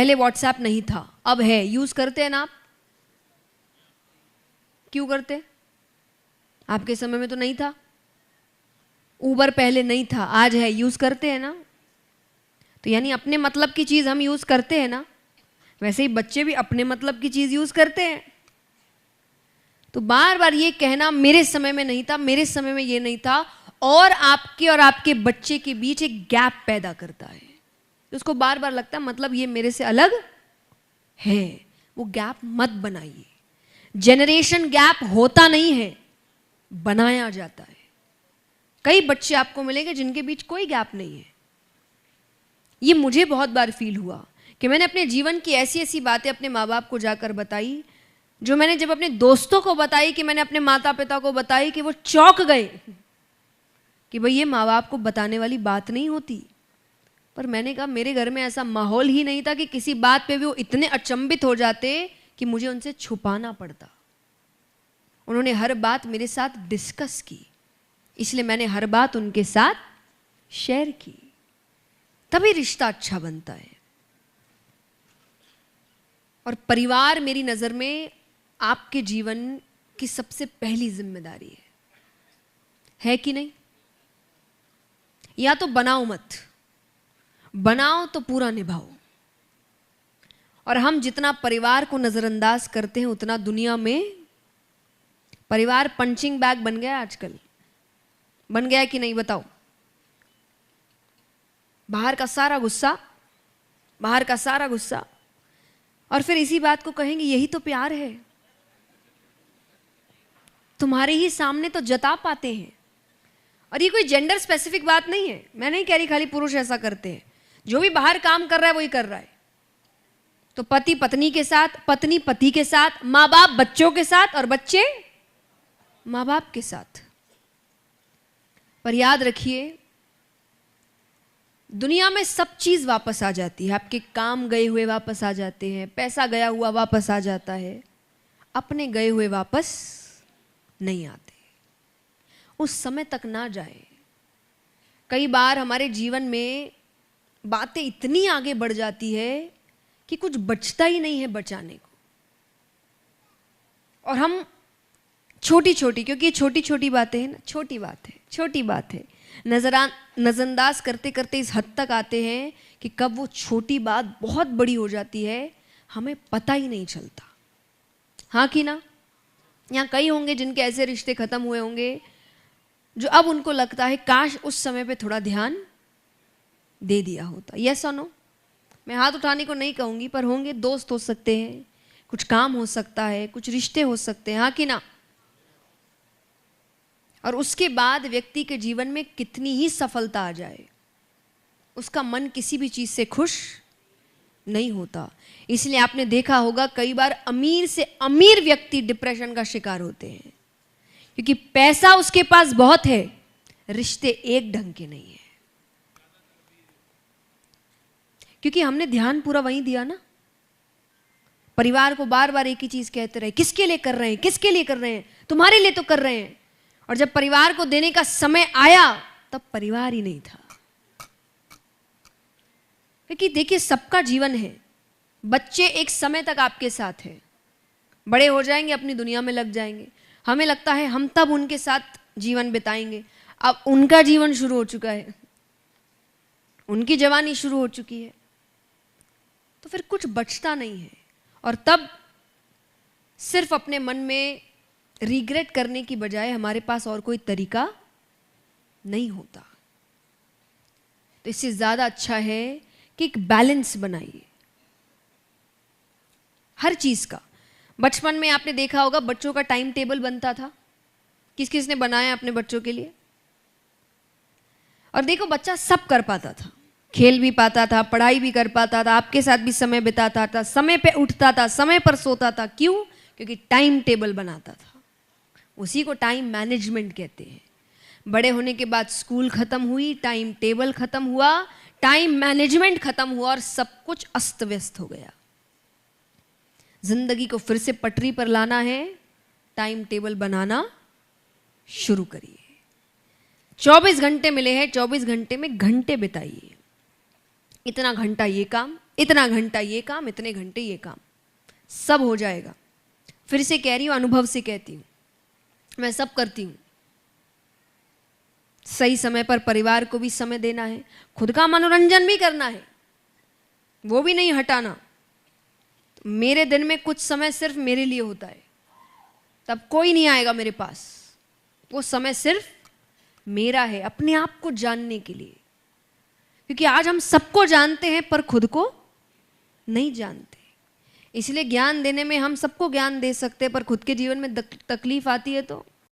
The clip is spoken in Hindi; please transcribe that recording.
पहले व्हाट्सएप नहीं था, अब है, यूज करते हैं ना आप? क्यों करते? आपके समय में तो नहीं था। उबर पहले नहीं था, आज है, यूज करते हैं ना? तो यानी अपने मतलब की चीज हम यूज करते हैं ना, वैसे ही बच्चे भी अपने मतलब की चीज यूज करते हैं। तो बार बार ये कहना मेरे समय में नहीं था, मेरे समय में ये नहीं था, और आपके बच्चे के बीच एक गैप पैदा करता है। उसको बार बार लगता है मतलब ये मेरे से अलग है। वो गैप मत बनाइए। जेनरेशन गैप होता नहीं है, बनाया जाता है। कई बच्चे आपको मिलेंगे जिनके बीच कोई गैप नहीं है। ये मुझे बहुत बार फील हुआ कि मैंने अपने जीवन की ऐसी ऐसी बातें अपने माँ बाप को जाकर बताई, जो मैंने जब अपने दोस्तों को बताई, कि मैंने अपने माता पिता को बताई, कि वो चौंक गए कि भाई ये माँ बाप को बताने वाली बात नहीं होती। पर मैंने कहा मेरे घर में ऐसा माहौल ही नहीं था कि किसी बात पे भी वो इतने अचंभित हो जाते कि मुझे उनसे छुपाना पड़ता। उन्होंने हर बात मेरे साथ डिस्कस की, इसलिए मैंने हर बात उनके साथ शेयर की, तभी रिश्ता अच्छा बनता है। और परिवार मेरी नजर में आपके जीवन की सबसे पहली जिम्मेदारी है कि नहीं? या तो बनाओ मत, बनाओ तो पूरा निभाओ। और हम जितना परिवार को नजरअंदाज करते हैं, उतना दुनिया में परिवार पंचिंग बैग बन गया आजकल। बन गया कि नहीं बताओ? बाहर का सारा गुस्सा, बाहर का सारा गुस्सा, और फिर इसी बात को कहेंगे यही तो प्यार है। तुम्हारे ही सामने तो जता पाते हैं। और ये कोई जेंडर स्पेसिफिक बात नहीं है, मैं नहीं कह रही खाली पुरुष ऐसा करते हैं। जो भी बाहर काम कर रहा है वही कर रहा है। तो पति पत्नी के साथ, पत्नी पति के साथ, माँ बाप बच्चों के साथ, और बच्चे माँ बाप के साथ। पर याद रखिए, दुनिया में सब चीज वापस आ जाती है। आपके काम गए हुए वापस आ जाते हैं, पैसा गया हुआ वापस आ जाता है, अपने गए हुए वापस नहीं आते। उस समय तक ना जाए। कई बार हमारे जीवन में बातें इतनी आगे बढ़ जाती है कि कुछ बचता ही नहीं है बचाने को। और हम छोटी छोटी, क्योंकि ये छोटी छोटी बातें हैं ना, छोटी बात है, छोटी बात है, नजरअंदाज करते करते इस हद तक आते हैं कि कब वो छोटी बात बहुत बड़ी हो जाती है, हमें पता ही नहीं चलता। हाँ कि ना? यहाँ कई होंगे जिनके ऐसे रिश्ते खत्म हुए होंगे जो अब उनको लगता है काश उस समय पे थोड़ा ध्यान दे दिया होता। यस और नो? मैं हाथ उठाने को नहीं कहूंगी, पर होंगे। दोस्त हो सकते हैं, कुछ काम हो सकता है, कुछ रिश्ते हो सकते हैं। हाँ कि ना? और उसके बाद व्यक्ति के जीवन में कितनी ही सफलता आ जाए, उसका मन किसी भी चीज से खुश नहीं होता। इसलिए आपने देखा होगा कई बार अमीर से अमीर व्यक्ति डिप्रेशन का शिकार होते हैं, क्योंकि पैसा उसके पास बहुत है, रिश्ते एक ढंग के नहीं है। क्योंकि हमने ध्यान पूरा वहीं दिया ना। परिवार को बार बार एक ही चीज कहते रहे, किसके लिए कर रहे हैं, किसके लिए कर रहे हैं, तुम्हारे लिए तो कर रहे हैं। और जब परिवार को देने का समय आया तब परिवार ही नहीं था। क्योंकि देखिए, सबका जीवन है। बच्चे एक समय तक आपके साथ हैं, बड़े हो जाएंगे, अपनी दुनिया में लग जाएंगे। हमें लगता है हम तब उनके साथ जीवन बिताएंगे। अब उनका जीवन शुरू हो चुका है, उनकी जवानी शुरू हो चुकी है, तो फिर कुछ बचता नहीं है। और तब सिर्फ अपने मन में रिग्रेट करने की बजाय हमारे पास और कोई तरीका नहीं होता। तो इससे ज्यादा अच्छा है कि एक बैलेंस बनाइए हर चीज का। बचपन में आपने देखा होगा बच्चों का टाइम टेबल बनता था। किस किस ने बनाया अपने बच्चों के लिए? और देखो, बच्चा सब कर पाता था, खेल भी पाता था, पढ़ाई भी कर पाता था, आपके साथ भी समय बिताता था, समय पे उठता था, समय पर सोता था। क्यों? क्योंकि टाइम टेबल बनाता था। उसी को टाइम मैनेजमेंट कहते हैं। बड़े होने के बाद स्कूल खत्म हुई, टाइम टेबल खत्म हुआ, टाइम मैनेजमेंट खत्म हुआ, और सब कुछ अस्त व्यस्त हो गया। जिंदगी को फिर से पटरी पर लाना है, टाइम टेबल बनाना शुरू करिए। 24 घंटे मिले हैं, 24 घंटे में घंटे बिताइए। इतना घंटा ये काम, इतना घंटा ये काम, इतने घंटे ये काम, सब हो जाएगा। फिर से कह रही हूँ, अनुभव से कहती हूँ, मैं सब करती हूँ। सही समय पर परिवार को भी समय देना है, खुद का मनोरंजन भी करना है, वो भी नहीं हटाना। मेरे दिन में कुछ समय सिर्फ मेरे लिए होता है, तब कोई नहीं आएगा मेरे पास। वो समय सिर्फ मेरा है, अपने आप को जानने के लिए। क्योंकि आज हम सबको जानते हैं पर खुद को नहीं जानते। इसलिए ज्ञान देने में हम सबको ज्ञान दे सकते हैं, पर खुद के जीवन में तकलीफ आती है तो